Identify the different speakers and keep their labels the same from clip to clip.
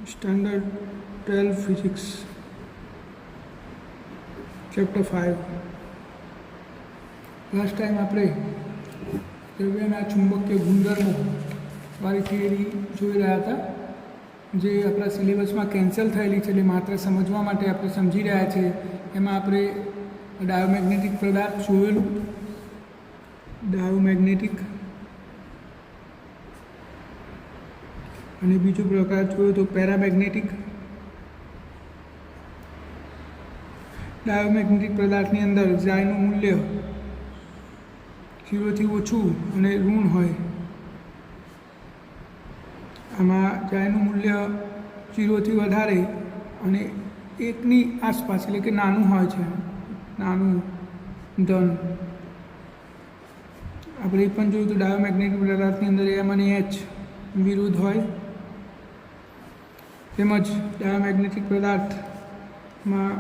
Speaker 1: Standard 12 Physics Chapter 5. Last time આપણે દ્રવ્યના ચુંબકીય ગુણધર્મો વાળી થિયરી જોઈ રહ્યા હતા, જે આપણા સિલેબસમાં કેન્સલ થયેલી છે, એટલે માત્ર સમજવા માટે આપણે સમજી રહ્યા છીએ. એમાં આપણે ડાયોમેગ્નેટિક પદાર્થ જોયેલું, ડાયોમેગ્નેટિક, અને બીજો પ્રકાર જોયો તો પેરામેગ્નેટિક. ડાયોમેગ્નેટિક પદાર્થની અંદર ઝાયનું મૂલ્ય 0 થી ઓછું અને ઋણ હોય. આમાં ઝાયનું મૂલ્ય 0 થી વધારે અને 1 ની આસપાસ, એટલે કે નાનું હોય છે, નાનું ધન. આપણે એ પણ જોયું તો ડાયોમેગ્નેટિક પદાર્થની અંદર એમ અને એચ વિરુદ્ધ હોય. તેમજ ડાયોમેગ્નેટિક પદાર્થમાં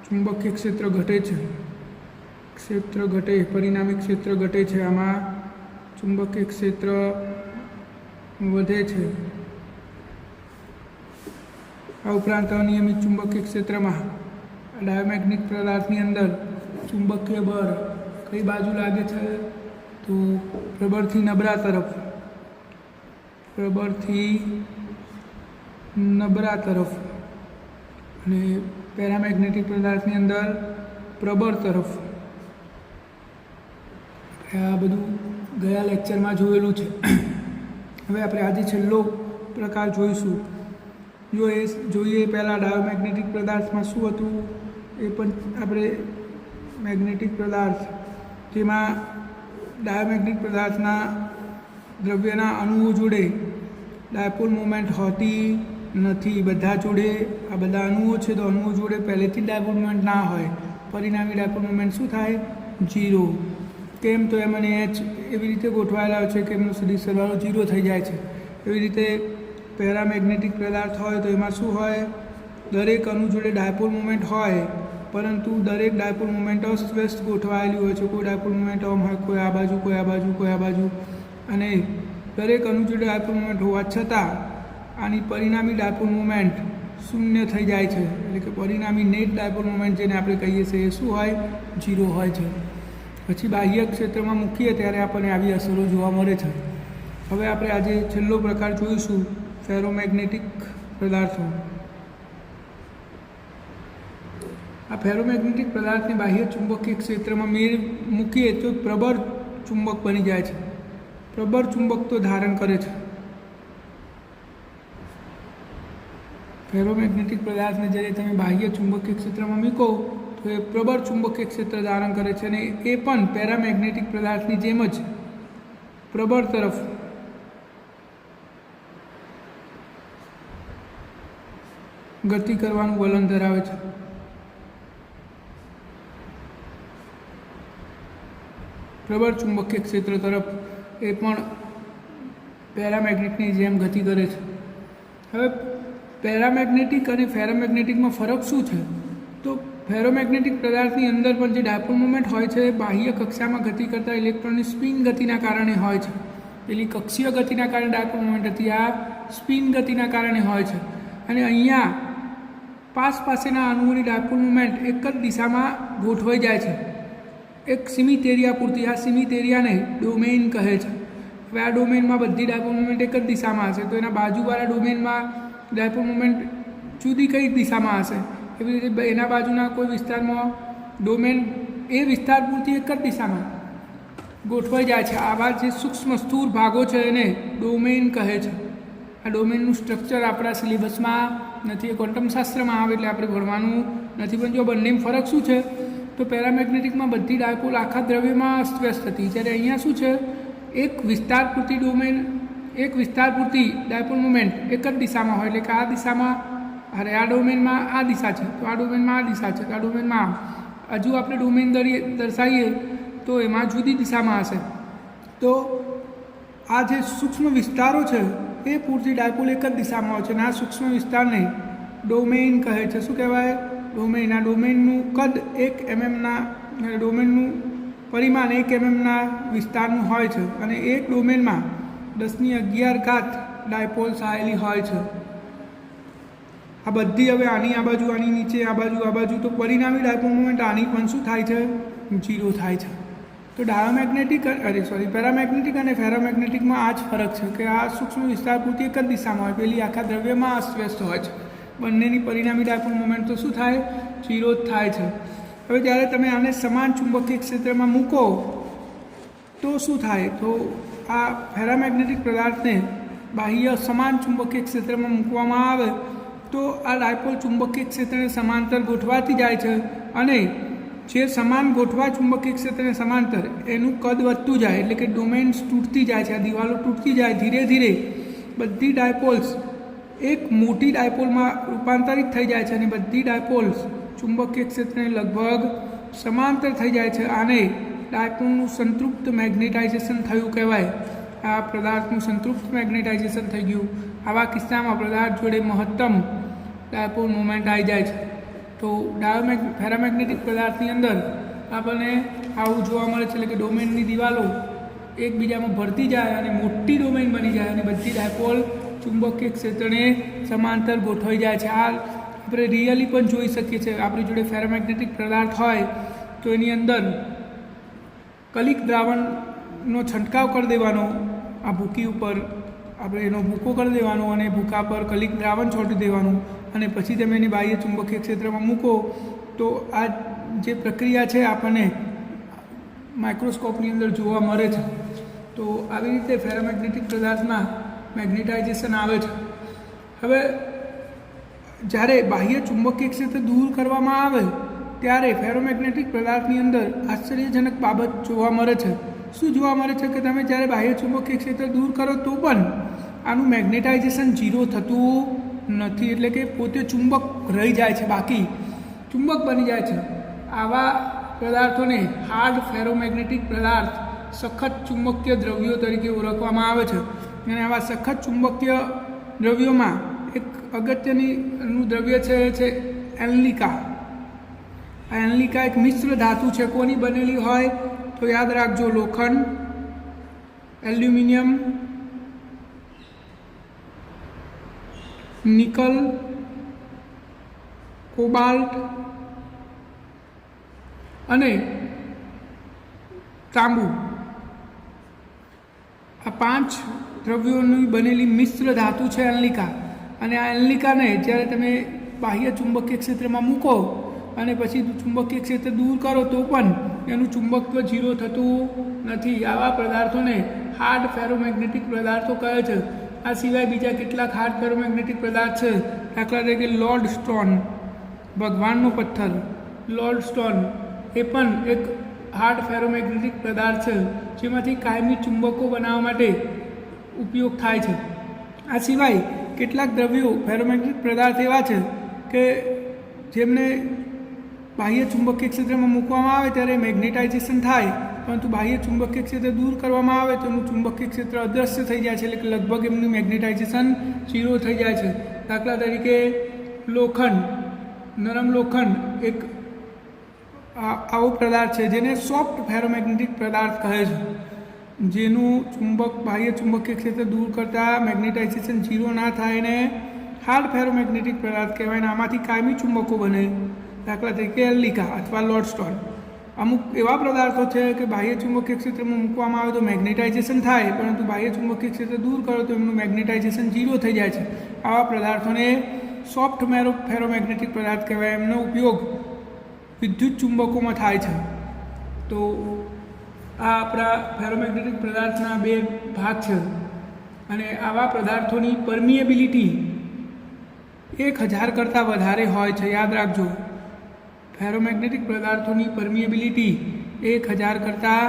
Speaker 1: ચુંબકીય ક્ષેત્ર ઘટે છે, પરિણામી ક્ષેત્ર ઘટે છે. આમાં ચુંબકીય ક્ષેત્ર વધે છે. આ ઉપરાંત અનિયમિત ચુંબકીય ક્ષેત્રમાં ડાયોમેગ્નેટિક પદાર્થની અંદર ચુંબકીય બળ કઈ બાજુ લાગે છે? તો પ્રબળથી નબળા તરફ, અને પેરામેગ્નેટિક પદાર્થની અંદર પ્રબળ તરફ. આ બધું ગયા લેક્ચરમાં જોયેલું છે. હવે આપણે આજે છેલ્લો પ્રકાર જોઈશું. જોઈએ પહેલાં ડાયોમેગ્નેટિક પદાર્થમાં શું હતું એ પણ આપણે. મેગ્નેટિક પદાર્થ, જેમાં ડાયોમેગ્નેટિક પદાર્થના દ્રવ્યના અણુઓ જોડે ડાયપોલ મોમેન્ટ હોતી નથી. બધા જોડે, આ બધા અણુઓ છે તો અણુઓ જોડે પહેલેથી ડાયપોલ મોમેન્ટ ના હોય. પરિણામી ડાયપોલ મોમેન્ટ શું થાય? 0. કેમ? તો એમ અને એચ એવી રીતે ગોઠવાયેલા છે કે એમનો સીધી સરવાળો 0 થઈ જાય છે. એવી રીતે પેરામેગ્નેટિક પદાર્થ હોય તો એમાં શું હોય? દરેક અણુ જોડે ડાયપોલ મોમેન્ટ હોય, પરંતુ દરેક ડાયપોલ મોમેન્ટ અસ્તવ્યસ્ત ગોઠવાયેલી હોય છે. કોઈ ડાયપોલ મોમેન્ટ આમ હોય, કોઈ આ બાજુ, કોઈ આ બાજુ, કોઈ આ બાજુ. અને દરેક અણુ જોડે ડાયપોલ મોમેન્ટ હોવા છતાં આની પરિણામી ડાયપોલ મોમેન્ટ 0 થઈ જાય છે. એટલે કે પરિણામી નેટ ડાયપોલ મોમેન્ટ જેને આપણે કહીએ છીએ એ શું હોય? 0 હોય છે. પછી બાહ્ય ક્ષેત્રમાં મૂકીએ ત્યારે આપણને આવી અસરો જોવા મળે છે. હવે આપણે આજે છેલ્લો પ્રકાર જોઈશું, ફેરોમેગ્નેટિક પદાર્થો. આ ફેરોમેગ્નેટિક પદાર્થને બાહ્ય ચુંબકીય ક્ષેત્રમાં મૂકીએ તો પ્રબળ ચુંબક બની જાય છે. પ્રબળ ચુંબક તો ધારણ કરે છે. ફેરોમેગ્નેટિક પદાર્થને જ્યારે તમે બાહ્ય ચુંબકીય ક્ષેત્રમાં મૂકો તો એ પ્રબળ ચુંબકીય ક્ષેત્ર ધારણ કરે છે, અને એ પણ પેરામેગ્નેટિક પદાર્થની જેમ જ પ્રબળ તરફ ગતિ કરવાનું વલણ ધરાવે છે. પ્રબળ ચુંબકીય ક્ષેત્ર તરફ એ પણ પેરામેગ્નેટિકની જેમ ગતિ કરે છે. હવે પેરામેગ્નેટિક અને ફેરોમેગ્નેટિકમાં ફરક શું છે? તો ફેરોમેગ્નેટિક પદાર્થની અંદર પણ જે ડાયપોલ મોમેન્ટ હોય છે એ બાહ્ય કક્ષામાં ગતિ કરતા ઇલેક્ટ્રોનની સ્પિન ગતિના કારણે હોય છે. પેલી કક્ષીય ગતિના કારણે ડાયપોલ મોમેન્ટ હતી, આ સ્પિન ગતિના કારણે હોય છે. અને અહીંયા પાસેના અણુઓની ડાયપોલ મોમેન્ટ એક જ દિશામાં ગોઠવાઈ જાય છે, એક સીમિત એરિયા પૂરતી. આ સીમિત એરિયાને ડોમેઇન કહે છે. હવે આ ડોમેઇનમાં બધી ડાયપોલ મોમેન્ટ એક જ દિશામાં હશે, તો એના બાજુવાળા ડોમેઇનમાં ડાયપોલ મોમેન્ટ જુદી કઈ દિશામાં હશે. એવી રીતે એના બાજુના કોઈ વિસ્તારમાં ડોમેન એ વિસ્તાર પૂરતી એક જ દિશામાં ગોઠવાઈ જાય છે. આવા જે સૂક્ષ્મ સ્થૂળ ભાગો છે એને ડોમેઇન કહે છે. આ ડોમેઇનનું સ્ટ્રક્ચર આપણા સિલેબસમાં નથી, એ ક્વોન્ટમ શાસ્ત્રમાં આવે એટલે આપણે ભણવાનું નથી. પણ જો બંનેમાં ફરક શું છે? તો પેરામેગ્નેટિકમાં બધી ડાયપોલ આખા દ્રવ્યમાં અસ્તવ્યસ્ત હતી, જ્યારે અહીંયા શું છે? એક વિસ્તાર પૂરતી ડાયપોલ મોમેન્ટ એક જ દિશામાં હોય. એટલે કે આ દિશામાં, અરે આ ડોમેનમાં આ દિશા છે, તો આ ડોમેનમાં આ દિશા છે, તો આ ડોમેનમાં હજુ આપણે ડોમેન દર્શાવીએ તો એમાં જુદી દિશામાં હશે. તો આ જે સૂક્ષ્મ વિસ્તારો છે એ પૂરતી ડાયપોલ એક જ દિશામાં હોય છે, અને આ સૂક્ષ્મ વિસ્તારને ડોમેઇન કહે છે. શું કહેવાય? ડોમેઇન. આ ડોમેઇનનું કદ 1 mm, ડોમેઇનનું પરિમાણ 1 mm વિસ્તારનું હોય છે, અને એક ડોમેનમાં 10⁻11 ડાયપોલ્સ આવેલી હોય છે. આ બધી હવે આની આ બાજુ આની નીચે આ બાજુ તો પરિણામી ડાયપોલ મોમેન્ટ આની પણ શું થાય છે 0 થાય છે. તો ડાયોમેગ્નેટિક પેરામેગ્નેટિક અને ફેરોમેગ્નેટિકમાં આ જ ફરક છે કે આ સૂક્ષ્મ વિસ્તાર પૂરતી એક જ દિશામાં હોય, પેલી આખા દ્રવ્યમાં અસ્તવ્યસ્ત હોય છે. બંનેની પરિણામી ડાયપોલ મોમેન્ટ તો શું થાય 0 જ થાય છે. હવે જ્યારે તમે આને સમાન ચુંબકીય ક્ષેત્રમાં મૂકો તો શું થાય, તો આ પેરામેગ્નેટિક પદાર્થને બાહ્ય સમાન ચુંબકીય ક્ષેત્રમાં મૂકવામાં આવે તો આ ડાયપોલ ચુંબકીય ક્ષેત્રને સમાંતર ગોઠવાતી જાય છે અને જે સમાન ગોઠવા ચુંબકીય ક્ષેત્રને સમાંતર એનું કદ વધતું જાય, એટલે કે ડોમેન્સ તૂટતી જાય છે, આ દિવાલો તૂટતી જાય. ધીરે ધીરે બધી ડાયપોલ્સ એક મોટી ડાયપોલમાં રૂપાંતરિત થઈ જાય છે અને બધી ડાયપોલ્સ ચુંબકીય ક્ષેત્રને લગભગ સમાંતર થઈ જાય છે. આને ડાયપોલનું સંતૃપ્ત મેગ્નેટાઇઝેશન થયું કહેવાય. આ પદાર્થનું સંતૃપ્ત મેગ્નેટાઇઝેશન થઈ ગયું. આવા કિસ્સામાં પદાર્થ જોડે મહત્તમ ડાયપોલ મોમેન્ટ આવી જાય છે. તો પેરામેગ્નેટિક પદાર્થની અંદર આપણને આવું જોવા મળે છે, એટલે કે ડોમેનની દિવાલો એકબીજામાં ભરતી જાય અને મોટી ડોમેન બની જાય અને બધી ડાયપોલ ચુંબકીય ક્ષેત્રને સમાંતર ગોઠવાઈ જાય છે. આ આપણે રિયલી પણ જોઈ શકીએ છીએ. આપણી જોડે પેરામેગ્નેટિક પદાર્થ હોય તો એની અંદર કલિક દ્રાવણનો છંટકાવ કરી દેવાનો, આ ભૂકી ઉપર આપણે એનો ભૂકો કરી દેવાનો અને ભૂકા પર કલિક દ્રાવણ છોડી દેવાનું અને પછી તમે એની બાહ્ય ચુંબકીય ક્ષેત્રમાં મૂકો તો આ જે પ્રક્રિયા છે આપણને માઇક્રોસ્કોપની અંદર જોવા મળે છે. તો આવી રીતે ફેરોમેગ્નેટિક પદાર્થમાં મેગ્નેટાઇઝેશન આવે છે. હવે જ્યારે બાહ્ય ચુંબકીય ક્ષેત્ર દૂર કરવામાં આવે ત્યારે ફેરોમેગ્નેટિક પદાર્થની અંદર આશ્ચર્યજનક બાબત જોવા મળે છે. શું જોવા મળે છે કે તમે જ્યારે બાહ્ય ચુંબકીય ક્ષેત્ર દૂર કરો તો પણ આનું મેગ્નેટાઇઝેશન 0 થતું નથી, એટલે કે પોતે ચુંબક રહી જાય છે, બાકી ચુંબક બની જાય છે. આવા પદાર્થોને હાર્ડ ફેરોમેગ્નેટિક પદાર્થ, સખત ચુંબકીય દ્રવ્યો તરીકે ઓળખવામાં આવે છે. અને આવા સખત ચુંબકીય દ્રવ્યોમાં એક અગત્યનું દ્રવ્ય છે એન્લિકા. આ એન્લિકા એક મિશ્ર ધાતુ છે. કોની બનેલી હોય તો યાદ રાખજો, લોખંડ, એલ્યુમિનિયમ, નિકલ, કોબાલ્ટ અને તાંબુ. આ 5 દ્રવ્યોની બનેલી મિશ્ર ધાતુ છે એન્લિકા. અને આ એન્લિકાને જ્યારે તમે બાહ્ય ચુંબકીય ક્ષેત્રમાં મૂકો અને પછી ચુંબકીય ક્ષેત્ર દૂર કરો તો પણ એનું ચુંબકત્વ 0 થતું નથી. આવા પદાર્થોને હાર્ડ ફેરોમેગ્નેટિક પદાર્થો કહે છે. આ સિવાય બીજા કેટલાક હાર્ડ ફેરોમેગ્નેટિક પદાર્થ છે. દાખલા તરીકે લોર્ડ સ્ટોન, ભગવાનનો પથ્થર, લોર્ડ સ્ટોન એ પણ એક હાર્ડ ફેરોમેગ્નેટિક પદાર્થ છે જેમાંથી કાયમી ચુંબકો બનાવવા માટે ઉપયોગ થાય છે. આ સિવાય કેટલાક દ્રવ્યો ફેરોમેગ્નેટિક પદાર્થ એવા છે કે જેમને બાહ્ય ચુંબકીય ક્ષેત્રમાં મૂકવામાં આવે ત્યારે મેગ્નેટાઇઝેશન થાય, પરંતુ બાહ્ય ચુંબકીય ક્ષેત્ર દૂર કરવામાં આવે તો એનું ચુંબકીય ક્ષેત્ર અદૃશ્ય થઈ જાય છે, એટલે કે લગભગ એમનું મેગ્નેટાઇઝેશન 0 થઈ જાય છે. દાખલા તરીકે લોખંડ, નરમ લોખંડ એક આવો પદાર્થ છે જેને સોફ્ટ ફેરોમેગ્નેટિક પદાર્થ કહે છે, જેનું બાહ્ય ચુંબકીય ક્ષેત્ર દૂર કરતાં મેગ્નેટાઇઝેશન 0 ના થાય એને હાર્ડ ફેરોમેગ્નેટિક પદાર્થ કહેવાય. આમાંથી કાયમી ચુંબકો બને. દાખલા તરીકે એન્લિકા અથવા લોર્ડ સ્ટોન. અમુક એવા પદાર્થો છે કે બાહ્ય ચુંબકીય ક્ષેત્રમાં મૂકવામાં આવે તો મેગ્નેટાઇઝેશન થાય, પરંતુ બાહ્ય ચુંબકીય ક્ષેત્ર દૂર કરો તો એમનું મેગ્નેટાઇઝેશન 0 થઈ જાય છે. આવા પદાર્થોને સોફ્ટ ફેરોમેગ્નેટિક પદાર્થ કહેવાય. એમનો ઉપયોગ વિદ્યુત ચુંબકોમાં થાય છે. તો આ આપણા ફેરોમેગ્નેટિક પદાર્થના 2 ભાગ છે. અને આવા પદાર્થોની પરમિએબિલિટી 1000 કરતાં વધારે હોય છે. યાદ રાખજો, ફેરોમેગ્નેટિક પદાર્થોની પરમિએબિલિટી 1000 કરતાં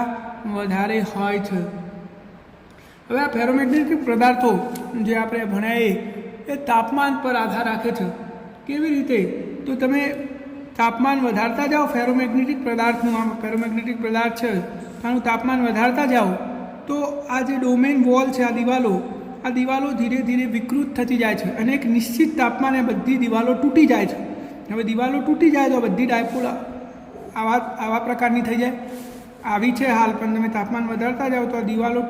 Speaker 1: વધારે હોય છે. હવે આ ફેરોમેગ્નેટિક પદાર્થો જે આપણે ભણ્યા એ તાપમાન પર આધાર રાખે છે. કેવી રીતે? તો તમે તાપમાન વધારતા જાઓ ફેરોમેગ્નેટિક પદાર્થનું, આ ફેરોમેગ્નેટિક પદાર્થ છે, આનું તાપમાન વધારતા જાઓ તો આ જે ડોમેન વોલ છે, આ દિવાલો ધીરે ધીરે વિકૃત થતી જાય છે અને એક નિશ્ચિત તાપમાને બધી દિવાલો તૂટી જાય છે. હવે દિવાલો તૂટી જાય તો બધી ડાયપોલ આવા પ્રકારની થઈ જાય. આવી છે હાલ, પણ તમે તાપમાન વધારતા જાઓ તો આ દિવાલો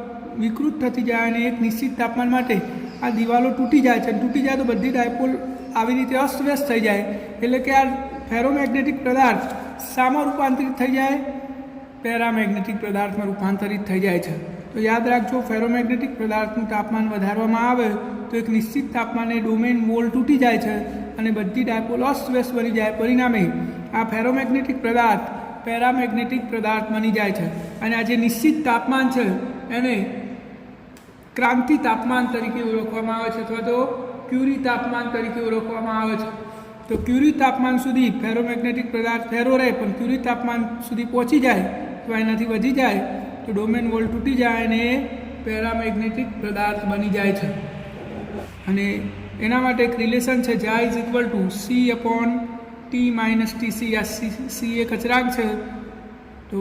Speaker 1: વિકૃત થતી જાય અને એક નિશ્ચિત તાપમાન માટે આ દિવાલો તૂટી જાય છે. તૂટી જાય તો બધી ડાયપોલ આવી રીતે અસ્તવ્યસ્ત થઈ જાય. એટલે કે આ ફેરોમેગ્નેટિક પદાર્થ શામાં રૂપાંતરિત થઈ જાય? પેરામેગ્નેટિક પદાર્થમાં રૂપાંતરિત થઈ જાય છે. તો યાદ રાખજો, ફેરોમેગ્નેટિક પદાર્થનું તાપમાન વધારવામાં આવે તો એક નિશ્ચિત તાપમાને ડોમેન વોલ તૂટી જાય છે અને બધી ડાયપોલ અસ્તવ્યસ્ત બની જાય. પરિણામે આ ફેરોમેગ્નેટિક પદાર્થ પેરામેગ્નેટિક પદાર્થ બની જાય છે. અને આ જે નિશ્ચિત તાપમાન છે એને ક્રાંતિ તાપમાન તરીકે ઓળખવામાં આવે છે અથવા તો ક્યુરી તાપમાન તરીકે ઓળખવામાં આવે છે. તો ક્યુરી તાપમાન સુધી ફેરોમેગ્નેટિક પદાર્થ ફેરો રહે, પણ ક્યુરી તાપમાન સુધી પહોંચી જાય તો એનાથી વધી જાય તો ડોમેન વોલ તૂટી જાય અને પેરામેગ્નેટિક પદાર્થ બની જાય છે. અને એના માટે એક રિલેશન છે, જા is equal to C upon T minus TC. આ સી એક અચળાંક છે, તો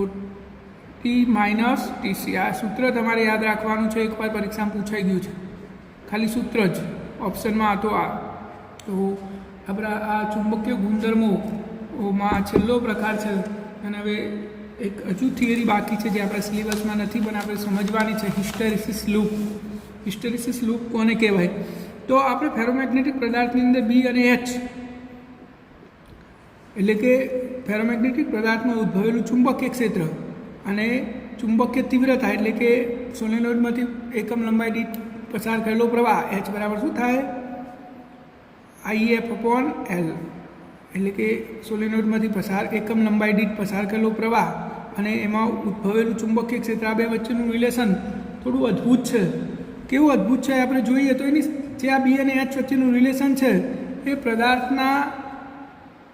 Speaker 1: ટી માઇનસ ટીસી આ સૂત્ર તમારે યાદ રાખવાનું છે. એકવાર પરીક્ષામાં પૂછાઈ ગયું છે, ખાલી સૂત્ર જ ઓપ્શનમાં હતો આ. તો આપણા આ ચુંબકીય ગુણધર્મોમાં છેલ્લો પ્રકાર છે. અને હવે એક હજુ થિયરી બાકી છે જે આપણા સિલેબસમાં નથી પણ આપણે સમજવાની છે, હિસ્ટેરેસિસ લૂપ. હિસ્ટેરેસિસ લૂપ કોને કહેવાય? તો આપણે ફેરોમેગ્નેટિક પદાર્થની અંદર બી અને એચ એટલે કે ફેરોમેગ્નેટિક પદાર્થમાં ઉદ્ભવેલું ચુંબકીય ક્ષેત્ર અને ચુંબકીય તીવ્રતા એટલે કે સોલેનોઇડમાંથી એકમ લંબાઈ દીઠ પસાર કરેલો પ્રવાહ એચ બરાબર શું થાય? IF upon L. એટલે કે સોલેનોઇડમાંથી પસાર એકમ લંબાઈ દીઠ પસાર કરેલો પ્રવાહ અને એમાં ઉદ્ભવેલું ચુંબકીય ક્ષેત્ર, આ બે વચ્ચેનું રિલેશન થોડું અદ્ભુત છે. કેવું અદ્ભુત છે આપણે જોઈએ તો એની જે આ બી અને એચ વચ્ચેનું રિલેશન છે એ પદાર્થના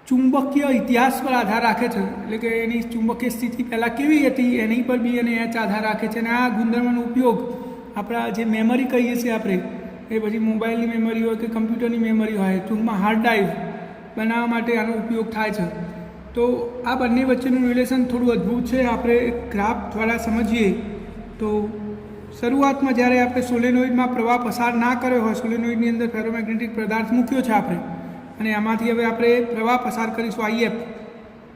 Speaker 1: ચુંબકીય ઇતિહાસ પર આધાર રાખે છે. એટલે કે એની ચુંબકીય સ્થિતિ પહેલાં કેવી હતી એની પર બી અને એચ આધાર રાખે છે. અને આ ગુણધર્મનો ઉપયોગ આપણા જે મેમરી કહીએ છીએ આપણે, એ પછી મોબાઈલની મેમરી હોય કે કમ્પ્યુટરની મેમરી હોય, ટૂંકમાં હાર્ડ ડ્રાઈવ બનાવવા માટે આનો ઉપયોગ થાય છે. તો આ બંને વચ્ચેનું રિલેશન થોડું અદ્ભુત છે. આપણે ગ્રાફ દ્વારા સમજીએ તો શરૂઆતમાં જ્યારે આપણે સોલેનોઇડમાં પ્રવાહ પસાર ના કર્યો હોય, સોલેનોઇડની અંદર ફેરોમેગ્નેટિક પદાર્થ મૂક્યો છે આપણે, અને આમાંથી હવે આપણે પ્રવાહ પસાર કરીશું IF,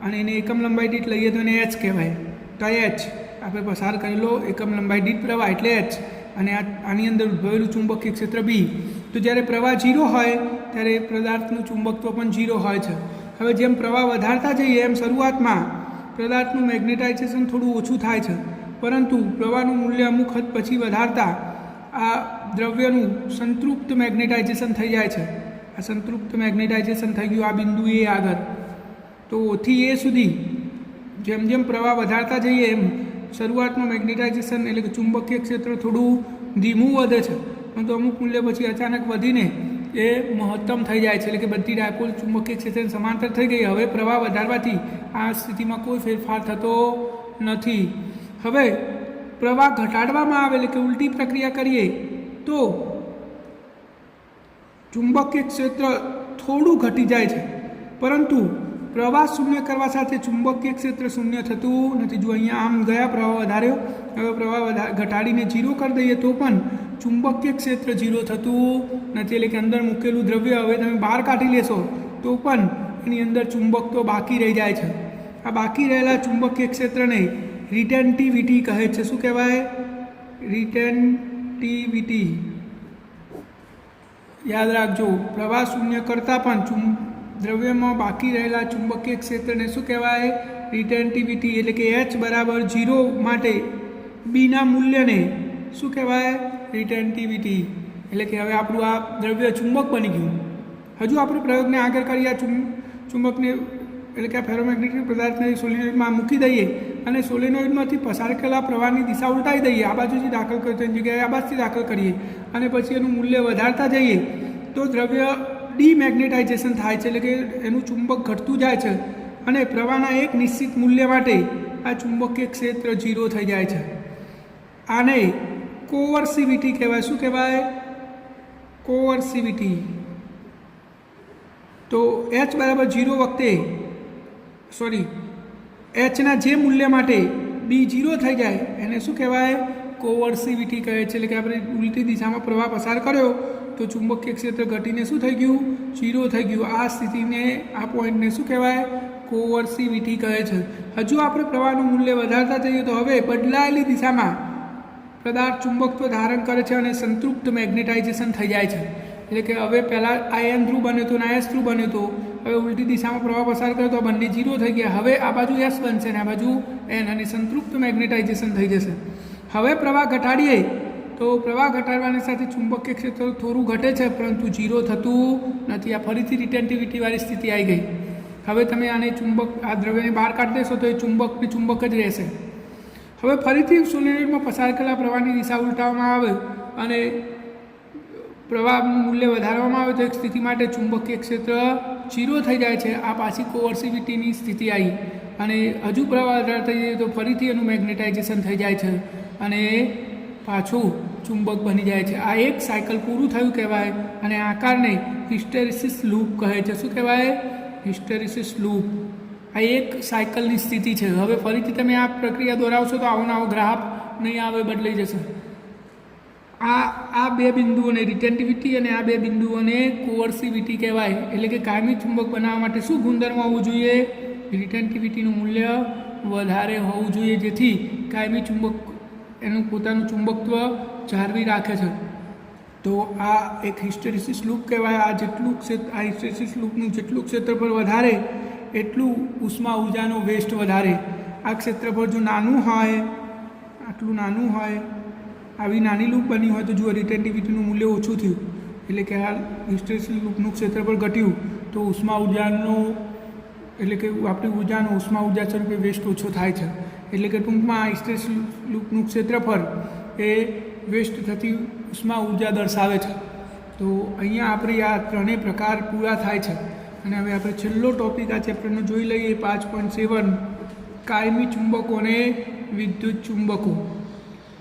Speaker 1: અને એને એકમ લંબાઈ દીઠ લઈએ તો એને એચ કહેવાય. તો એચ આપણે પસાર કરેલો એકમ લંબાઈ દીઠ પ્રવાહ એટલે એચ, અને આની અંદર ઉદ્ભવેલું ચુંબકીય ક્ષેત્ર બી. તો જ્યારે પ્રવાહ 0 હોય ત્યારે પદાર્થનું ચુંબકત્વ પણ 0 હોય છે. હવે જેમ પ્રવાહ વધારતા જઈએ એમ શરૂઆતમાં પદાર્થનું મેગ્નેટાઇઝેશન થોડું ઓછું થાય છે, પરંતુ પ્રવાહનું મૂલ્ય અમુક હદ પછી વધારતા આ દ્રવ્યનું સંતૃપ્ત મેગ્નેટાઇઝેશન થઈ જાય છે. આ સંતૃપ્ત મેગ્નેટાઇઝેશન થઈ ગયું આ બિંદુ એ આગળ. તો ઓથી એ સુધી જેમ જેમ પ્રવાહ વધારતા જઈએ એમ શરૂઆતમાં મેગ્નેટાઇઝેશન એટલે કે ચુંબકીય ક્ષેત્ર થોડું ધીમું વધે છે, પરંતુ અમુક મૂલ્ય પછી અચાનક વધીને એ મહત્તમ થઈ જાય છે. એટલે કે બધી ડાયપોલ ચુંબકીય ક્ષેત્રની સમાંતર થઈ ગઈ. હવે પ્રવાહ વધારવાથી આ સ્થિતિમાં કોઈ ફેરફાર થતો નથી. હવે પ્રવાહ ઘટાડવામાં આવે એટલે કે ઉલટી પ્રક્રિયા કરીએ તો ચુંબકીય ક્ષેત્ર થોડું ઘટી જાય છે, પરંતુ પ્રવાહ શૂન્ય કરવા સાથે ચુંબકીય ક્ષેત્ર શૂન્ય થતું નથી. જો અહીંયા આમ ગયા પ્રવાહ વધાર્યો, હવે પ્રવાહ ઘટાડીને 0 કરી દઈએ તો પણ ચુંબકીય ક્ષેત્ર 0 થતું નથી. એટલે કે અંદર મૂકેલું દ્રવ્ય હવે તમે બહાર કાઢી લેશો તો પણ એની અંદર ચુંબક તો બાકી રહી જાય છે. આ બાકી રહેલા ચુંબકીય ક્ષેત્રને રિટેન્ટિવિટી કહે છે. શું કહેવાય? રિટેન્ટિવિટી. યાદ રાખજો, પ્રવાહ શૂન્ય કરતાં પણ દ્રવ્યમાં બાકી રહેલા ચુંબકીય ક્ષેત્રને શું કહેવાય? રિટેન્ટિવિટી. એટલે કે H બરાબર 0 માટે બીના મૂલ્યને શું કહેવાય? રિટેન્ટિવિટી. એટલે કે હવે આપણું આ દ્રવ્ય ચુંબક બની ગયું. હજુ આપણે પ્રયોગને આગળ કરી આ ચુંબકને એટલે કે આ ફેરોમેગ્નેટિક પદાર્થને સોલેનોઇડમાં મૂકી દઈએ અને સોલેનોઇડમાંથી પસાર કરેલા પ્રવાહની દિશા ઉલટાવી દઈએ. આ બાજુથી દાખલ કરીએ તો એની જગ્યાએ આ બાજુથી દાખલ કરીએ અને પછી એનું મૂલ્ય વધારતા જઈએ તો દ્રવ્ય ડીમેગ્નેટાઇઝેશન થાય છે. એટલે કે એનું ચુંબક ઘટતું જાય છે અને પ્રવાહના એક નિશ્ચિત મૂલ્ય માટે આ ચુંબકીય ક્ષેત્ર 0 થઈ જાય છે. આને કોવર્સિવિટી કહેવાય. શું કહેવાય? કોવર્સિવિટી. તો H બરાબર 0 વખતે Hના જે મૂલ્ય માટે બી 0 થઈ જાય એને શું કહેવાય? કોવર્સિવિટી કહે છે. એટલે કે આપણે ઉલટી દિશામાં પ્રવાહ પસાર કર્યો તો ચુંબકીય ક્ષેત્ર ઘટીને શું થઈ ગયું? 0 થઈ ગયું. આ સ્થિતિને, આ પોઈન્ટને શું કહેવાય? કોવર્સિવિટી કહે છે. હજુ આપણે પ્રવાહનું મૂલ્ય વધારતા જઈએ તો હવે બદલાયેલી દિશામાં પદાર્થ ચુંબકત્વ ધારણ કરે છે અને સંતૃપ્ત મેગ્નેટાઇઝેશન થઈ જાય છે. એટલે કે હવે પહેલાં આ એન ધ્રુવ બન્યો હતો અને એસ ધ્રુવ બન્યો હતો, હવે ઉલટી દિશામાં પ્રવાહ પસાર કર્યો તો બંને 0 થઈ ગયા. હવે આ બાજુ એસ બનશે અને આ બાજુ એન, અને સંતૃપ્ત મેગ્નેટાઇઝેશન થઈ જશે. હવે પ્રવાહ ઘટાડીએ તો પ્રવાહ ઘટાડવાની સાથે ચુંબકીય ક્ષેત્ર થોડું ઘટે છે, પરંતુ 0 થતું નથી. આ ફરીથી રિટેન્ટિવિટીવાળી સ્થિતિ આવી ગઈ. હવે તમે આને ચુંબક, આ દ્રવ્યને બહાર કાઢી દેશો તો એ ચુંબક ને ચુંબક જ રહેશે. હવે ફરીથી સોલેનોઇડમાં પસાર કરેલા પ્રવાહની દિશા ઉલટાવવામાં આવે અને પ્રવાહનું મૂલ્ય વધારવામાં આવે તો એક સ્થિતિ માટે ચુંબકીય ક્ષેત્ર 0 થઈ જાય છે. આ પાછી કોવર્સિવિટીની સ્થિતિ આવી અને હજુ પ્રવાહ વધારે થઈ જાય તો ફરીથી એનું મેગ્નેટાઇઝેશન થઈ જાય છે અને પાછું ચુંબક બની જાય છે. આ એક સાયકલ પૂરું થયું કહેવાય અને આ આકારને હિસ્ટેરિસિસ લૂપ કહે છે. શું કહેવાય? Hysteresis loop. આ એક સાયકલની સ્થિતિ છે. હવે ફરીથી તમે આ પ્રક્રિયા દોરાવશો તો આવો નવો ગ્રાફ નહીં આવે, બદલાઈ જશે. આ બે બિંદુઓને રિટેન્ટિવિટી અને આ બે બિંદુઓને કોવર્સિવિટી કહેવાય. એટલે કે કાયમી ચુંબક બનાવવા માટે શું ગુણધર્મ હોવું જોઈએ? રિટેન્ટિવિટીનું મૂલ્ય વધારે હોવું જોઈએ, જેથી કાયમી ચુંબક એનું પોતાનું ચુંબકત્વ જાળવી રાખે છે. તો આ એક હિસ્ટેરિસિસ લૂપ કહેવાય. આ જેટલું આ હિસ્ટેરિસિસ લૂપનું જેટલું ક્ષેત્રફળ વધારે એટલું ઉષ્મા ઉર્જાનો વેસ્ટ વધારે. આ ક્ષેત્રફળ જો નાનું હોય, આટલું નાનું હોય, આવી નાની લૂપ બની હોય તો જુઓ રિટેન્ટિવિટીનું મૂલ્ય ઓછું થયું, એટલે કે આ હિસ્ટેરિસિસ લૂપનું ક્ષેત્રફળ ઘટ્યું તો ઉષ્મા ઉર્જાનો, એટલે કે આપણી ઉર્જાનો ઉષ્મા ઉર્જા સ્વરૂપે વેસ્ટ ઓછો થાય છે. એટલે કે ટૂંકમાં આ હિસ્ટેરિસિસ લૂપનું ક્ષેત્રફળ એ વેસ્ટ થતી ઉષ્મા ઉર્જા દર્શાવે છે. તો અહીંયા આપણે આ ત્રણેય પ્રકાર પૂરા થાય છે. અને હવે આપણે છેલ્લો ટોપિક આ ચેપ્ટરનો જોઈ લઈએ, 5.7 કાયમી ચુંબકો અને વિદ્યુત ચુંબકો.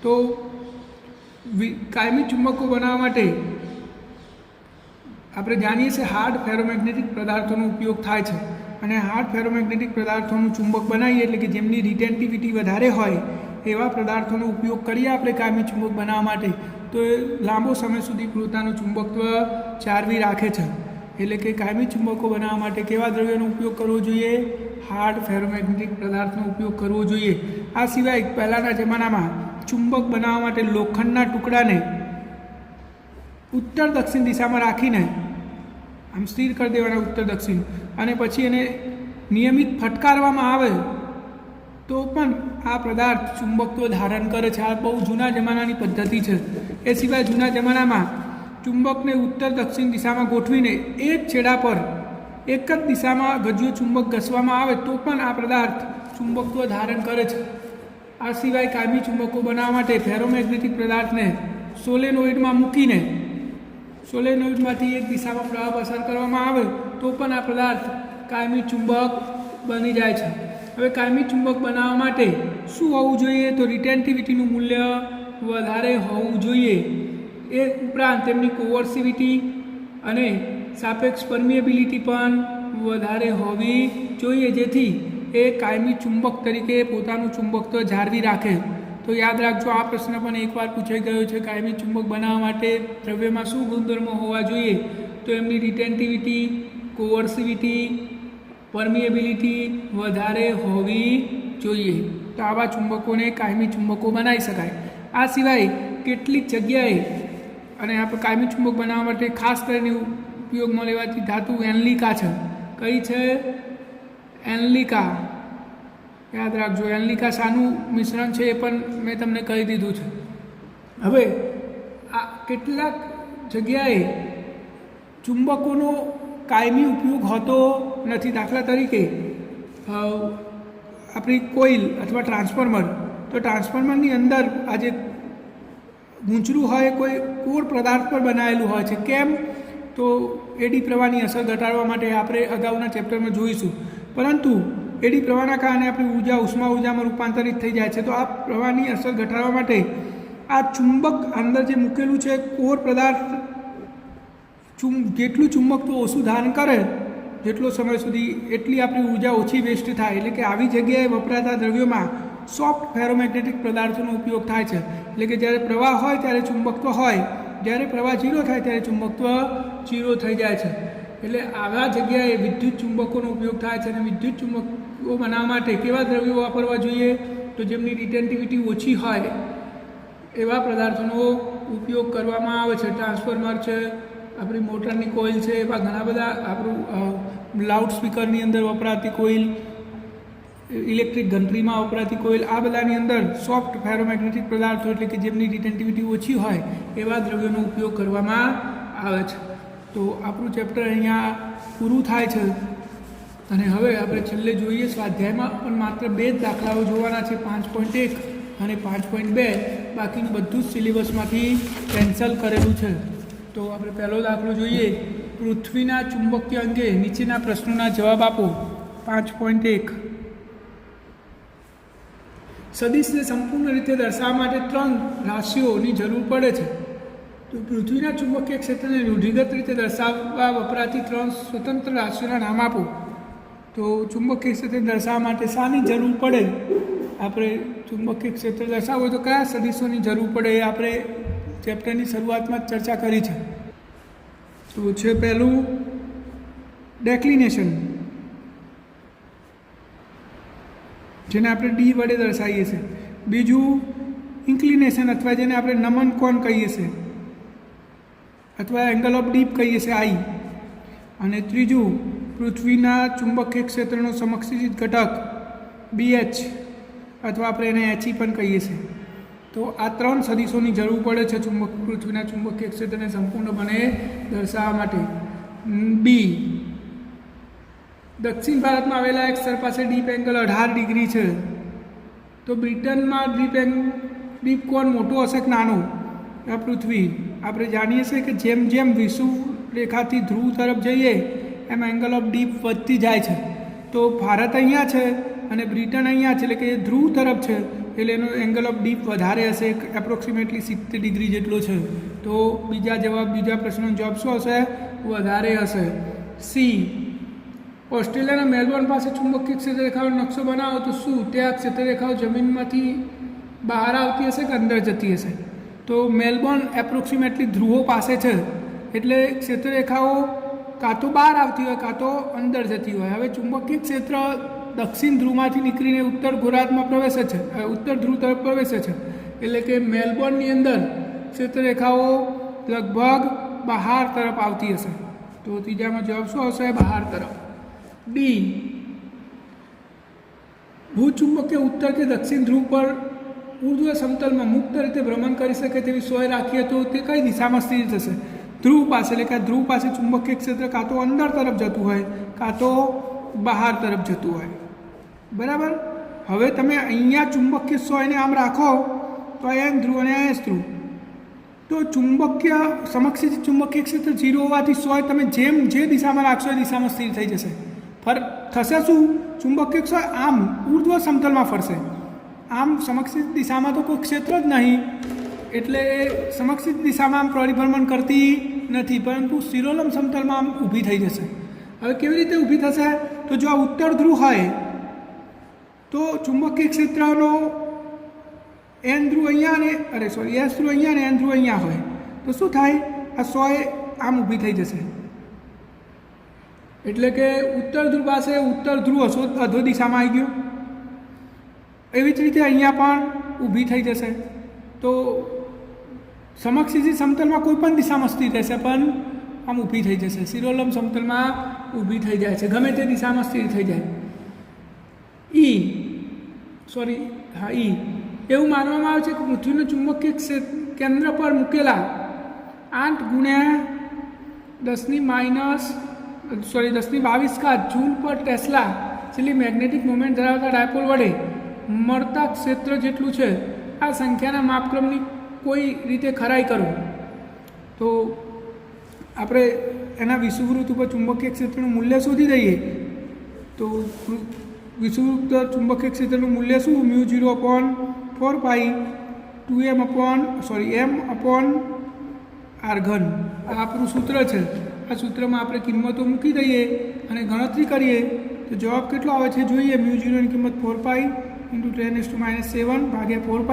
Speaker 1: તો કાયમી ચુંબકો બનાવવા માટે આપણે જાણીએ છીએ હાર્ડ ફેરોમેગ્નેટિક પદાર્થોનો ઉપયોગ થાય છે. અને હાર્ડ ફેરોમેગ્નેટિક પદાર્થોનું ચુંબક બનાવીએ, એટલે કે જેમની રિટેન્ટિવિટી વધારે હોય એવા પદાર્થોનો ઉપયોગ કરીએ આપણે કાયમી ચુંબક બનાવવા માટે, તો એ લાંબો સમય સુધી પોતાનું ચુંબકત્વ જાળવી રાખે છે. એટલે કે કાયમી ચુંબકો બનાવવા માટે કેવા દ્રવ્યોનો ઉપયોગ કરવો જોઈએ? હાર્ડ ફેરોમેગ્નેટિક પદાર્થનો ઉપયોગ કરવો જોઈએ. આ સિવાય પહેલાંના જમાનામાં ચુંબક બનાવવા માટે લોખંડના ટુકડાને ઉત્તર દક્ષિણ દિશામાં રાખીને આમ સ્થિર કરી દેવાના, ઉત્તર દક્ષિણ, અને પછી એને નિયમિત ફટકારવામાં આવે તો પણ આ પદાર્થ ચુંબકત્વ ધારણ કરે છે. આ બહુ જૂના જમાનાની પદ્ધતિ છે. એ સિવાય જૂના જમાનામાં ચુંબકને ઉત્તર દક્ષિણ દિશામાં ગોઠવીને એક છેડા પર એક જ દિશામાં ગજિયો ચુંબક ઘસવામાં આવે તો પણ આ પદાર્થ ચુંબકત્વ ધારણ કરે છે. આ સિવાય કાયમી ચુંબકો બનાવવા માટે ફેરોમેગ્નેટિક પદાર્થને સોલેનોઇડમાં મૂકીને સોલેનોઇડમાંથી એક દિશામાં પ્રવાહ પસાર કરવામાં આવે તો પણ આ પદાર્થ કાયમી ચુંબક બની જાય છે. હવે કાયમી ચુંબક બનાવવા માટે શું હોવું જોઈએ? તો રિટેન્ટિવિટીનું મૂલ્ય વધારે હોવું જોઈએ. એ ઉપરાંત તેમની કોવર્સિવિટી અને સાપેક્ષ પરમિએબિલિટી પણ વધારે હોવી જોઈએ, જેથી એ કાયમી ચુંબક તરીકે પોતાનું ચુંબકત્વ જાળવી રાખે. તો યાદ રાખજો, આ પ્રશ્ન પણ એકવાર પૂછાઈ ગયો છે. કાયમી ચુંબક બનાવવા માટે દ્રવ્યમાં શું ગુણધર્મો હોવા જોઈએ? તો એમની રિટેન્ટિવિટી, કોવર્સિવિટી, પરમિએબિલિટી વધારે હોવી જોઈએ. તો આવા ચુંબકોને કાયમી ચુંબકો બનાવી શકાય. આ સિવાય કેટલીક જગ્યાએ અને આપણે કાયમી ચુંબક બનાવવા માટે ખાસ કરીને ઉપયોગમાં લેવાતી ધાતુ એનલિકા છે. કઈ છે? એનલિકા. યાદ રાખજો, એનલિકા શાનું મિશ્રણ છે એ પણ મેં તમને કહી દીધું છે. હવે આ કેટલાક જગ્યાએ ચુંબકોનો કાયમી ઉપયોગ હોતો નથી. દાખલા તરીકે આપણી કોઇલ અથવા ટ્રાન્સફોર્મર, તો ટ્રાન્સફોર્મરની અંદર આજે ગૂંચરું હોય કોઈ કોર પદાર્થ પર બનાવેલું હોય છે. કેમ? તો એડી પ્રવાહની અસર ઘટાડવા માટે આપણે અગાઉના ચેપ્ટરમાં જોઈશું. પરંતુ એડી પ્રવાહના કારણે આપણી ઉર્જા ઉષ્મા ઉર્જામાં રૂપાંતરિત થઈ જાય છે. તો આ પ્રવાહની અસર ઘટાડવા માટે આ ચુંબક અંદર જે મૂકેલું છે કોર પદાર્થ જેટલું ચુંબક તો ઓછું ધારણ કરે જેટલો સમય સુધી, એટલી આપણી ઉર્જા ઓછી વેસ્ટ થાય. એટલે કે આવી જગ્યાએ વપરાતા દ્રવ્યોમાં સોફ્ટ ફેરોમેગ્નેટિક પદાર્થોનો ઉપયોગ થાય છે. એટલે કે જ્યારે પ્રવાહ હોય ત્યારે ચુંબકત્વ હોય, જ્યારે પ્રવાહ 0 થાય ત્યારે ચુંબકત્વ 0 થઈ જાય છે. એટલે આવા જગ્યાએ વિદ્યુત ચુંબકોનો ઉપયોગ થાય છે. અને વિદ્યુત ચુંબકો બનાવવા માટે કેવા દ્રવ્યો વાપરવા જોઈએ? તો જેમની રિટેન્ટિવિટી ઓછી હોય, એવા પદાર્થોનો ઉપયોગ કરવામાં આવે છે. ટ્રાન્સફોર્મર છે, આપણી મોટરની કોઇલ છે, એવા ઘણા બધા આપણું લાઉડ સ્પીકરની અંદર વપરાતી કોઇલ, ઇલેક્ટ્રિક ઘંટડીમાં વપરાતી કોઇલ, આ બધાની અંદર સોફ્ટ ફેરોમેગ્નેટિક પદાર્થો એટલે કે જેમની રિટેન્ટિવિટી ઓછી હોય એવા દ્રવ્યોનો ઉપયોગ કરવામાં આવે છે. તો આપણું ચેપ્ટર અહીંયા પૂરું થાય છે. અને હવે આપણે છેલ્લે જોઈએ સ્વાધ્યાયમાં પણ માત્ર 2 જ દાખલાઓ જોવાના છે, 5.1 અને 5.2. બાકીનું બધું જ સિલેબસમાંથી કેન્સલ કરેલું છે. તો આપણે પહેલો દાખલો જોઈએ. પૃથ્વીના ચુંબકીય અંગે નીચેના પ્રશ્નોના જવાબ આપો. 5.1 સદિશને સંપૂર્ણ રીતે દર્શાવવા માટે 3 રાશિઓની જરૂર પડે છે. તો પૃથ્વીના ચુંબકીય ક્ષેત્રને રૂઢિગત રીતે દર્શાવવા વપરાતી 3 સ્વતંત્ર રાશિઓના નામ આપો. તો ચુંબકીય ક્ષેત્ર દર્શાવવા માટે શાની જરૂર પડે? આપણે ચુંબકીય ક્ષેત્ર દર્શાવવું હોય તો કયા સદિશોની જરૂર પડે એ આપણે ચેપ્ટરની શરૂઆતમાં જ ચર્ચા કરી છે. તો છે પહેલું ડેક્લિનેશન, જેને આપણે ડી વડે દર્શાવીએ છીએ. બીજું ઇન્ક્લિનેશન અથવા જેને આપણે નમન કોણ કહીએ છીએ અથવા એંગલ ઓફ ડીપ કહીએ છીએ, આઈ. અને ત્રીજું પૃથ્વીના ચુંબકીય ક્ષેત્રનો સમક્ષિત ઘટક BH અથવા આપણે એને HE પણ કહીએ છીએ. તો આ 3 સદિશોની જરૂર પડે છે પૃથ્વીના ચુંબકીય ક્ષેત્રને સંપૂર્ણપણે દર્શાવવા માટે. બી, દક્ષિણ ભારતમાં આવેલા એક સ્થળ પાસે ડીપ એંગલ 18 ડિગ્રી છે. તો બ્રિટનમાં ડીપ કોણ મોટો હશે કે નાનો? આ પૃથ્વી. આપણે જાણીએ છીએ કે જેમ જેમ વિષુવ રેખાથી ધ્રુવ તરફ જઈએ એમ એંગલ ઓફ ડીપ વધતી જાય છે. તો ભારત અહીંયા છે અને બ્રિટન અહીંયા છે, એટલે કે ધ્રુવ તરફ છે, એટલે એનો એંગલ ઓફ ડીપ વધારે હશે, એપ્રોક્સિમેટલી 70 ડિગ્રી જેટલો છે. તો બીજા પ્રશ્નનો જવાબ શું હશે? વધારે હશે. સી, ઓસ્ટ્રેલિયાના મેલબોર્ન પાસે ચુંબકીય ક્ષેત્ર રેખાનો નકશો બનાવો તો શું તે આ ક્ષેત્ર રેખાઓ જમીનમાંથી બહાર આવતી હશે કે અંદર જતી હશે? તો મેલબોર્ન એપ્રોક્સિમેટલી ધ્રુવો પાસે છે, એટલે ક્ષેત્ર રેખાઓ કાં તો બહાર આવતી હોય કાં તો અંદર જતી હોય. હવે ચુંબકીય ક્ષેત્ર દક્ષિણ ધ્રુવમાંથી નીકળીને ઉત્તર ગોળાર્ધમાં પ્રવેશે છે, ઉત્તર ધ્રુવ તરફ પ્રવેશે છે, એટલે કે મેલબોર્નની અંદર ક્ષેત્ર રેખાઓ લગભગ બહાર તરફ આવતી હશે. તો ત્રીજામાં જવાબ શું આવશે? બહાર તરફ. ડી, ભૂચુંબકીય ઉત્તર કે દક્ષિણ ધ્રુવ પર ઉર્ધ્વ સમતલમાં મુક્ત રીતે ભ્રમણ કરી શકે તેવી સોય રાખીએ તો તે કઈ દિશામાં સ્થિર થશે? ધ્રુવ પાસે. એટલે કે ધ્રુવ પાસે ચુંબકીય ક્ષેત્ર કાં તો અંદર તરફ જતું હોય કાં તો બહાર તરફ જતું હોય. બરાબર. હવે તમે અહીંયા ચુંબકીય સોયને આમ રાખો તો એન ધ્રુવ અને એસ ધ્રુવ. તો સમક્ષિત ચુંબકીય ક્ષેત્ર 0 હોવાથી સોય તમે જે દિશામાં રાખશો એ દિશામાં સ્થિર થઈ જશે. થશે શું? ચુંબકીય સોય આમ ઉર્ધ્વ સમતલમાં ફરશે. આમ સમક્ષિત દિશામાં તો કોઈ ક્ષેત્ર જ નહીં, એટલે સમક્ષિત દિશામાં આમ પરિભ્રમણ કરતી નથી, પરંતુ શિરોલંબ સમતલમાં આમ ઊભી થઈ જશે. હવે કેવી રીતે ઊભી થશે? તો જો આ ઉત્તર ધ્રુવ હોય તો ચુંબકીય ક્ષેત્રનો એન ધ્રુવ અહીંયા અને એસ ધ્રુવ અહીંયા અને એન ધ્રુવ અહીંયા હોય તો શું થાય? આ સોય આમ ઊભી થઈ જશે. એટલે કે ઉત્તર ધ્રુવ પાસે ઉત્તર ધ્રુવ અધો દિશામાં આવી ગયો. એવી જ રીતે અહીંયા પણ ઊભી થઈ જશે. તો સમક્ષિત સમતલમાં કોઈ પણ દિશામાં સ્થિર રહેશે, પણ આમ ઊભી થઈ જશે. શિરોલંબ સમતલમાં ઊભી થઈ જાય છે, ગમે તે દિશામાં સ્થિર થઈ જાય. ઈ, એવું માનવામાં આવે છે કે પૃથ્વીનું ચુંબકીય કેન્દ્ર પર મૂકેલા 8×10⁻22 જૂલ પર ટેસ્લા જેટલી મેગ્નેટિક મોમેન્ટ ધરાવતા ડાયપોલ વડે મળતા ક્ષેત્ર જેટલું છે. આ સંખ્યાના માપક્રમની કોઈ રીતે ખરાઈ કરો. તો આપણે એના વિષુવવૃત્ત ઉપર ચુંબકીય ક્ષેત્રનું મૂલ્ય શોધી દઈએ. તો વિષુવવૃત્ત ચુંબકીય ક્ષેત્રનું મૂલ્ય શું? μ0/4π 2m/m/r3. આ આપણું સૂત્ર છે. આ સૂત્રમાં આપણે કિંમતો મૂકી દઈએ અને ગણતરી કરીએ તો જવાબ કેટલો આવે છે જોઈએ. μ0ની કિંમત 4π × 10⁻⁷ ભાગ્યા 4π.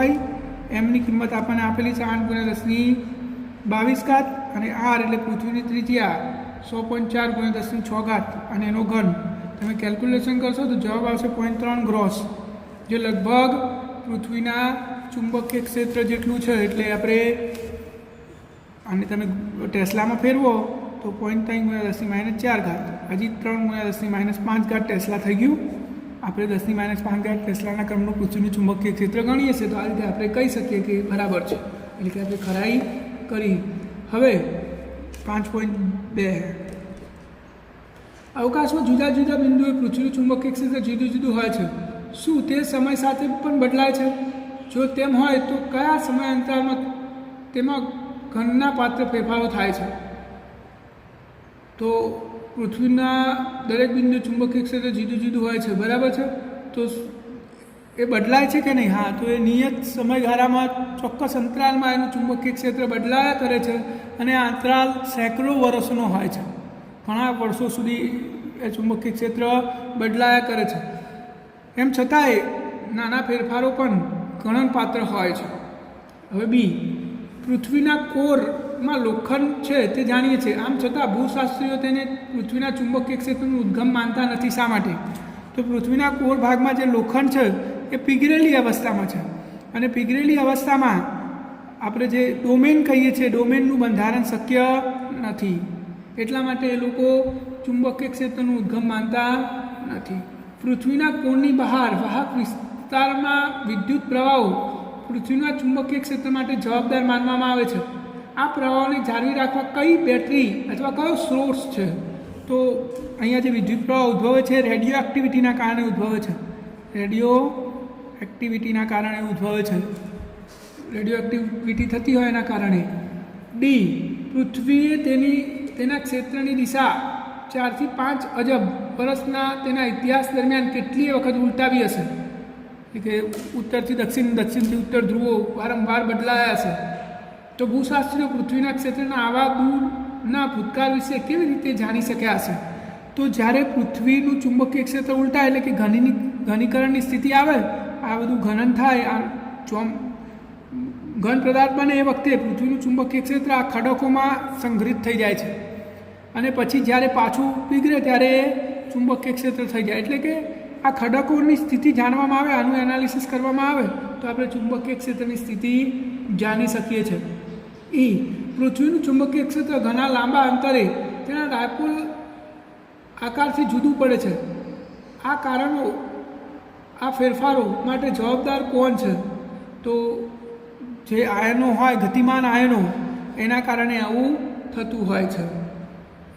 Speaker 1: એમની કિંમત આપણને આપેલી છે 8×10⁻22 અને આર એટલે પૃથ્વીની ત્રિજ્યા 100.4 × 10⁶ અને એનો ઘન. તમે કેલ્ક્યુલેશન કરશો તો જવાબ આવશે 0.3 ગ્રોસ, જે લગભગ પૃથ્વીના ચુંબકીય ક્ષેત્ર જેટલું છે એટલે આપણે આને તમે ટેસ્લામાં ફેરવો તો 0.3 × 10⁻⁴ હજી 3 × 10⁻5 ટેસ્લા થઈ ગયું. આપણે 10⁻5 ટેસ્લાના ક્રમનું પૃથ્વીનું ચુંબકીય ક્ષેત્ર ગણીએ છીએ તો આ રીતે આપણે કહી શકીએ કે બરાબર છે, એટલે કે આપણે ખરાઈ કરી. હવે 5.2 અવકાશમાં જુદા જુદા બિંદુએ પૃથ્વીનું ચુંબકીય ક્ષેત્ર જુદું જુદું હોય છે. શું તે સમય સાથે પણ બદલાય છે? જો તેમ હોય તો કયા સમય અંતરાલમાં તેમાં ઘનના પાત્ર ફેરફારો થાય છે? તો પૃથ્વીના દરેક બિંદુ ચુંબકીય ક્ષેત્ર જુદું જુદું હોય છે, બરાબર છે. તો એ બદલાય છે કે નહીં? હા, તો એ નિયત સમયગાળામાં ચોક્કસ અંતરાલમાં એનું ચુંબકીય ક્ષેત્ર બદલાયા કરે છે અને આ અંતરાલ સેંકડો વર્ષોનો હોય છે. ઘણા વર્ષો સુધી એ ચુંબકીય ક્ષેત્ર બદલાયા કરે છે. એમ છતાંય નાના ફેરફારો પણ ગણનપાત્ર હોય છે. હવે બી, પૃથ્વીના કોરમાં લોખંડ છે તે જાણીએ છીએ, આમ છતાં ભૂશાસ્ત્રીઓ તેને પૃથ્વીના ચુંબકીય ક્ષેત્રનું ઉદ્ગમ માનતા નથી. શા માટે? તો પૃથ્વીના કોર ભાગમાં જે લોખંડ છે એ પીગળેલી અવસ્થામાં છે અને પીગળેલી અવસ્થામાં આપણે જે ડોમેન કહીએ છીએ, ડોમેનનું બંધારણ શક્ય નથી. એટલા માટે એ લોકો ચુંબકીય ક્ષેત્રનું ઉદ્ગમ માનતા નથી. પૃથ્વીના કોરની બહાર વાહક વિસ્તારમાં વિદ્યુત પ્રવાહો પૃથ્વીના ચુંબકીય ક્ષેત્ર માટે જવાબદાર માનવામાં આવે છે. આ પ્રવાહોને જાળવી રાખવા કઈ બેટરી અથવા કયો સોર્સ છે? તો અહીંયા જે વિદ્યુત પ્રવાહ ઉદ્ભવે છે રેડિયો એક્ટિવિટીના કારણે ઉદ્ભવે છે. રેડિયો એક્ટિવિટીના કારણે ઉદ્ભવે છે. રેડિયો એક્ટિવિટી થતી હોય એના કારણે. ડી, પૃથ્વીએ તેના ક્ષેત્રની દિશા 4 થી 5 અજબ વર્ષના તેના ઇતિહાસ દરમિયાન કેટલી વખત ઉલટાવી હશે? કે ઉત્તરથી દક્ષિણ, દક્ષિણથી ઉત્તર ધ્રુવો વારંવાર બદલાયા હશે. તો ભૂશાસ્ત્રીઓ પૃથ્વીના ક્ષેત્રના આવા દૂરના ભૂતકાળ વિશે કેવી રીતે જાણી શક્યા હશે? તો જ્યારે પૃથ્વીનું ચુંબકીય ક્ષેત્ર ઉલટાય એટલે કે ઘનીકરણની સ્થિતિ આવે, આ બધું ઘનન થાય, આ ઘન પદાર્થ બને એ વખતે પૃથ્વીનું ચુંબકીય ક્ષેત્ર આ ખડકોમાં સંગ્રહિત થઈ જાય છે અને પછી જ્યારે પાછું પીગળે ત્યારે એ ચુંબકીય ક્ષેત્ર થઈ જાય. એટલે કે આ ખડકોની સ્થિતિ જાણવામાં આવે, આનું એનાલિસિસ કરવામાં આવે તો આપણે ચુંબકીય ક્ષેત્રની સ્થિતિ જાણી શકીએ છીએ. પૃથ્વીનું ચુંબકીય ક્ષેત્ર ઘણા લાંબા અંતરે તેના ડાયપોલ આકારથી જુદું પડે છે. આ કારણો, આ ફેરફારો માટે જવાબદાર કોણ છે? તો જે આયનો હોય, ગતિમાન આયનો, એના કારણે આવું થતું હોય છે.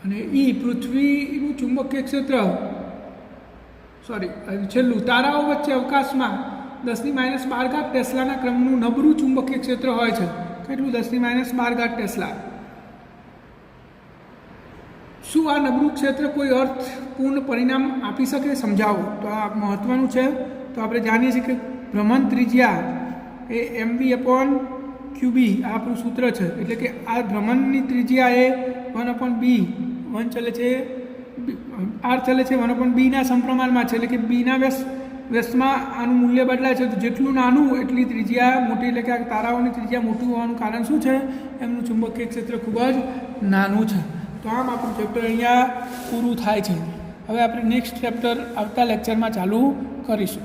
Speaker 1: અને પૃથ્વીનું ચુંબકીય ક્ષેત્ર છેલ્લું, તારાઓ વચ્ચે અવકાશમાં 10⁻12 ટેસ્લાના ક્રમનું નબળું ચુંબકીય ક્ષેત્ર હોય છે. કેટલું? 10⁻12 ટેસ્લા. શું આ નબળું ક્ષેત્ર કોઈ અર્થપૂર્ણ પરિણામ આપી શકે? સમજાવો. તો આ મહત્ત્વનું છે. તો આપણે જાણીએ છીએ કે ભ્રમણ ત્રિજ્યા એ mv/qb આ આપણું સૂત્ર છે. એટલે કે આ ભ્રમણની ત્રિજ્યા એ 1/b, 1 ચાલે છે r ચાલે છે 1/b ના સમપ્રમાણમાં છે. એટલે કે બીના વ્યસ્તમાં આનું મૂલ્ય બદલાય છે. તો જેટલું નાનું એટલી ત્રિજ્યા મોટી. એટલે કે આ તારાઓની ત્રિજ્યા મોટી હોવાનું કારણ શું છે? એમનું ચુંબકીય ક્ષેત્ર ખૂબ જ નાનું છે. તો આમ આપણું ચેપ્ટર અહીંયા પૂરું થાય છે. હવે આપણે નેક્સ્ટ ચેપ્ટર આવતા લેક્ચરમાં ચાલુ કરીશું.